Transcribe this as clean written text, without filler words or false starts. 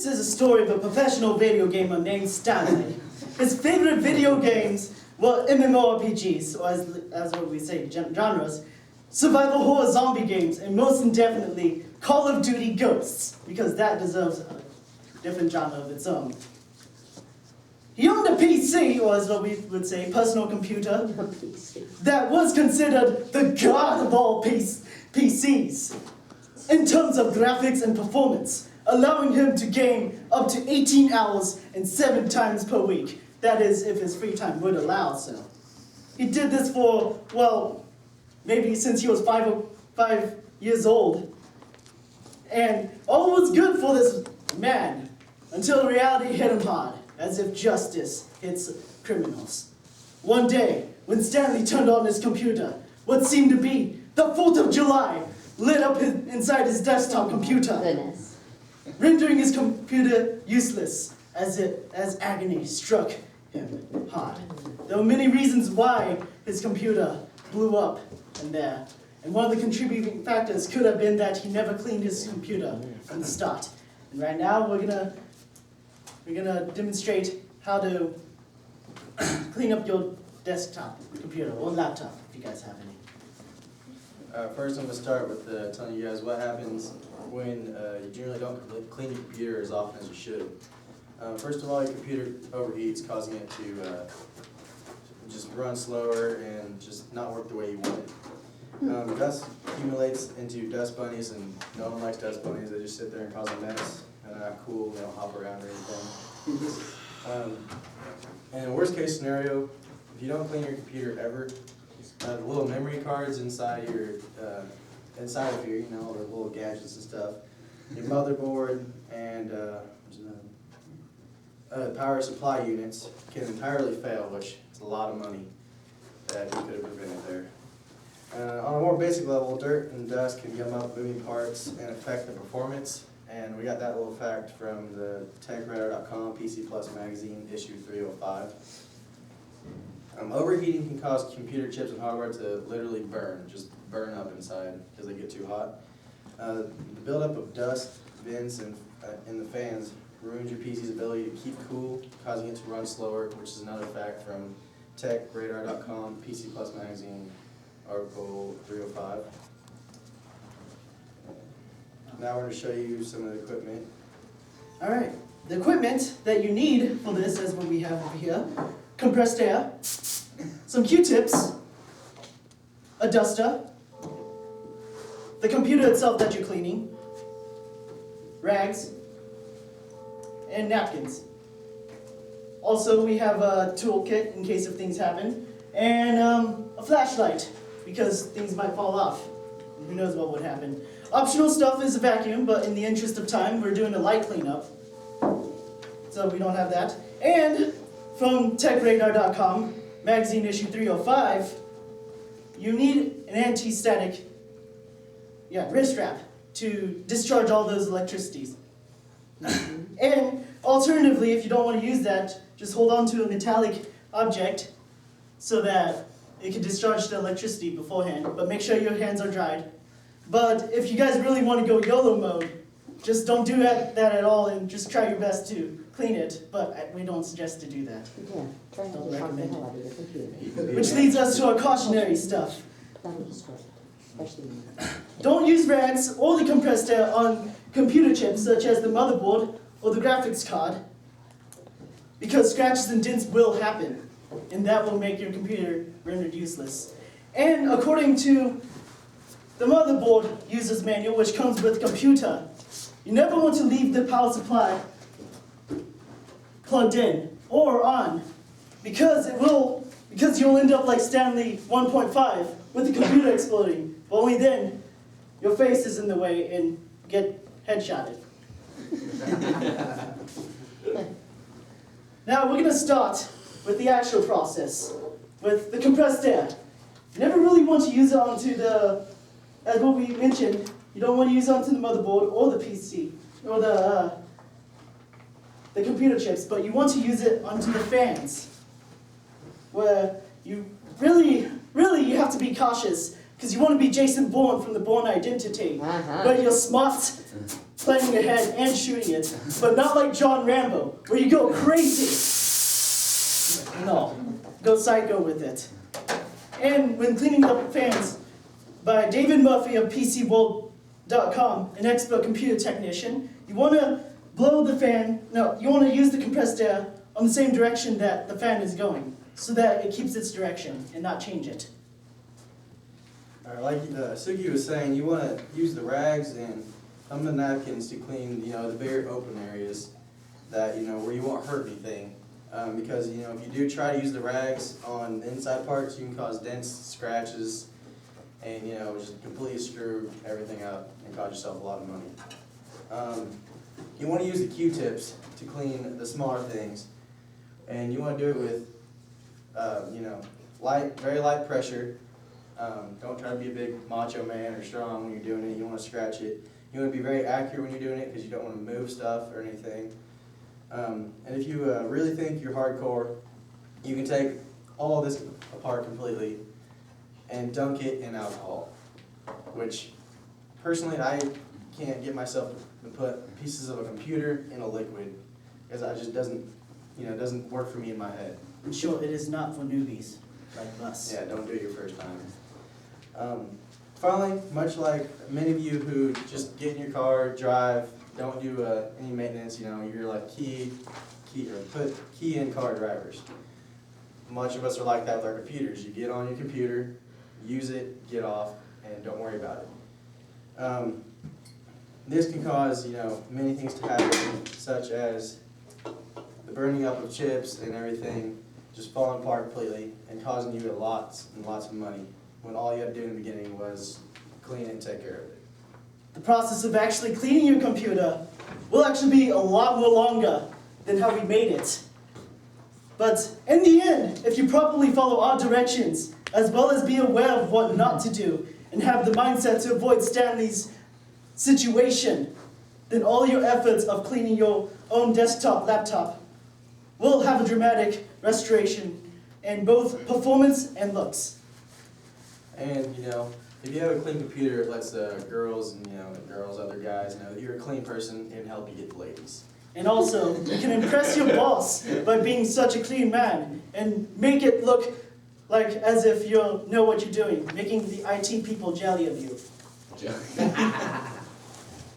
This is a story of a professional video gamer named Stanley. His favorite video games were MMORPGs, or as what we say, genres, survival horror zombie games, and most indefinitely, Call of Duty Ghosts, because that deserves a different genre of its own. He owned a PC, or as what we would say, personal computer, that was considered the god of all PCs in terms of graphics and performance, allowing him to game up to 18 hours and 7 times per week. That is, if his free time would allow so. He did this for, well, maybe since he was 5 years old. And all was good for this man, until reality hit him hard, as if justice hits criminals. One day, when Stanley turned on his computer, what seemed to be the 4th of July lit up inside his desktop computer, rendering his computer useless as agony struck him hard. There were many reasons why his computer blew up in there, and one of the contributing factors could have been that he never cleaned his computer from the start. And right now we're gonna demonstrate how to clean up your desktop computer or laptop if you guys have any. First, I'm going to start with telling you guys what happens when you generally don't clean your computer as often as you should. First of all, your computer overheats, causing it to just run slower and just not work the way you want it. Dust accumulates into dust bunnies, and no one likes dust bunnies. They just sit there and cause a mess, and they're not cool, they don't hop around or anything. And in worst case scenario, if you don't clean your computer ever, the little memory cards inside of here, you know, the little gadgets and stuff, your motherboard and power supply units can entirely fail, which is a lot of money that you could have prevented there. On a more basic level, dirt and dust can gum up moving parts and affect the performance, and we got that little fact from the TechRadar.com PC Plus magazine, issue 305. Overheating can cause computer chips and hardware to literally just burn up inside because they get too hot. The buildup of dust, vents, and in the fans ruins your PC's ability to keep cool, causing it to run slower, which is another fact from TechRadar.com, PC Plus magazine, article 305. Now we're going to show you some of the equipment. All right, the equipment that you need for this is what we have over here. Compressed air, some Q-tips, a duster, the computer itself that you're cleaning, rags, and napkins. Also, we have a toolkit in case if things happen, and a flashlight because things might fall off. Who knows what would happen. Optional stuff is a vacuum, but in the interest of time, we're doing a light cleanup, so we don't have that. And from TechRadar.com, magazine issue 305, you need an anti-static wrist strap to discharge all those electricities. And alternatively, if you don't want to use that, just hold on to a metallic object so that it can discharge the electricity beforehand, but make sure your hands are dried. But if you guys really want to go YOLO mode, just don't do that at all and just try your best to clean it, but we don't suggest to do that. Yeah, try not to shock the hell out of your computer. Which leads us to our cautionary stuff. Don't use rags or the compressed air on computer chips such as the motherboard or the graphics card, because scratches and dents will happen, and that will make your computer rendered useless. And according to the motherboard user's manual, which comes with computer, you never want to leave the power supply plugged in or on, because you'll end up like Stanley 1.5 with the computer exploding. But only then your face is in the way and get headshotted. Now we're gonna start with the actual process with the compressed air. You never really want to use it onto as what we mentioned, you don't want to use it onto the motherboard or the PC or the computer chips, but you want to use it onto the fans, where you really you have to be cautious, Because you want to be Jason Bourne from the Bourne Identity, where you're smart, planning ahead and shooting it, but not like John Rambo, where you go crazy. No, go psycho with it. And when cleaning up fans, by David Murphy of PCWorld.com, an expert computer technician, you want to blow the fan, no, you want to use the compressed air on the same direction that the fan is going, so that it keeps its direction and not change it. Like Suki was saying, you want to use the rags and some of the napkins to clean, the very open areas that, where you won't hurt anything. Because, if you do try to use the rags on the inside parts, you can cause dents, scratches, and, just completely screw everything up and cause yourself a lot of money. You want to use the Q-tips to clean the smaller things, and you want to do it with, very light pressure. Don't try to be a big macho man or strong when you're doing it. You want to scratch it. You want to be very accurate when you're doing it because you don't want to move stuff or anything. And if you really think you're hardcore, you can take all this apart completely and dunk it in alcohol, which personally I can't get myself to put pieces of a computer in a liquid because it just doesn't work for me in my head. In short, it is not for newbies like us. Yeah, don't do it your first time. Finally, much like many of you who just get in your car, drive, don't do any maintenance, you're like put key in car drivers. Much of us are like that with our computers. You get on your computer, use it, get off, and don't worry about it. This can cause, many things to happen, such as the burning up of chips and everything just falling apart completely and causing you lots and lots of money when all you had to do in the beginning was clean it and take care of it. The process of actually cleaning your computer will actually be a lot more longer than how we made it. But in the end, if you properly follow our directions, as well as be aware of what not to do, and have the mindset to avoid Stanley's situation, then all your efforts of cleaning your own desktop, laptop, will have a dramatic restoration in both performance and looks. And, if you have a clean computer, it lets girls and, other guys know that you're a clean person and help you get the ladies. And also, you can impress your boss by being such a clean man and make it look like as if you know what you're doing, making the IT people jelly of you.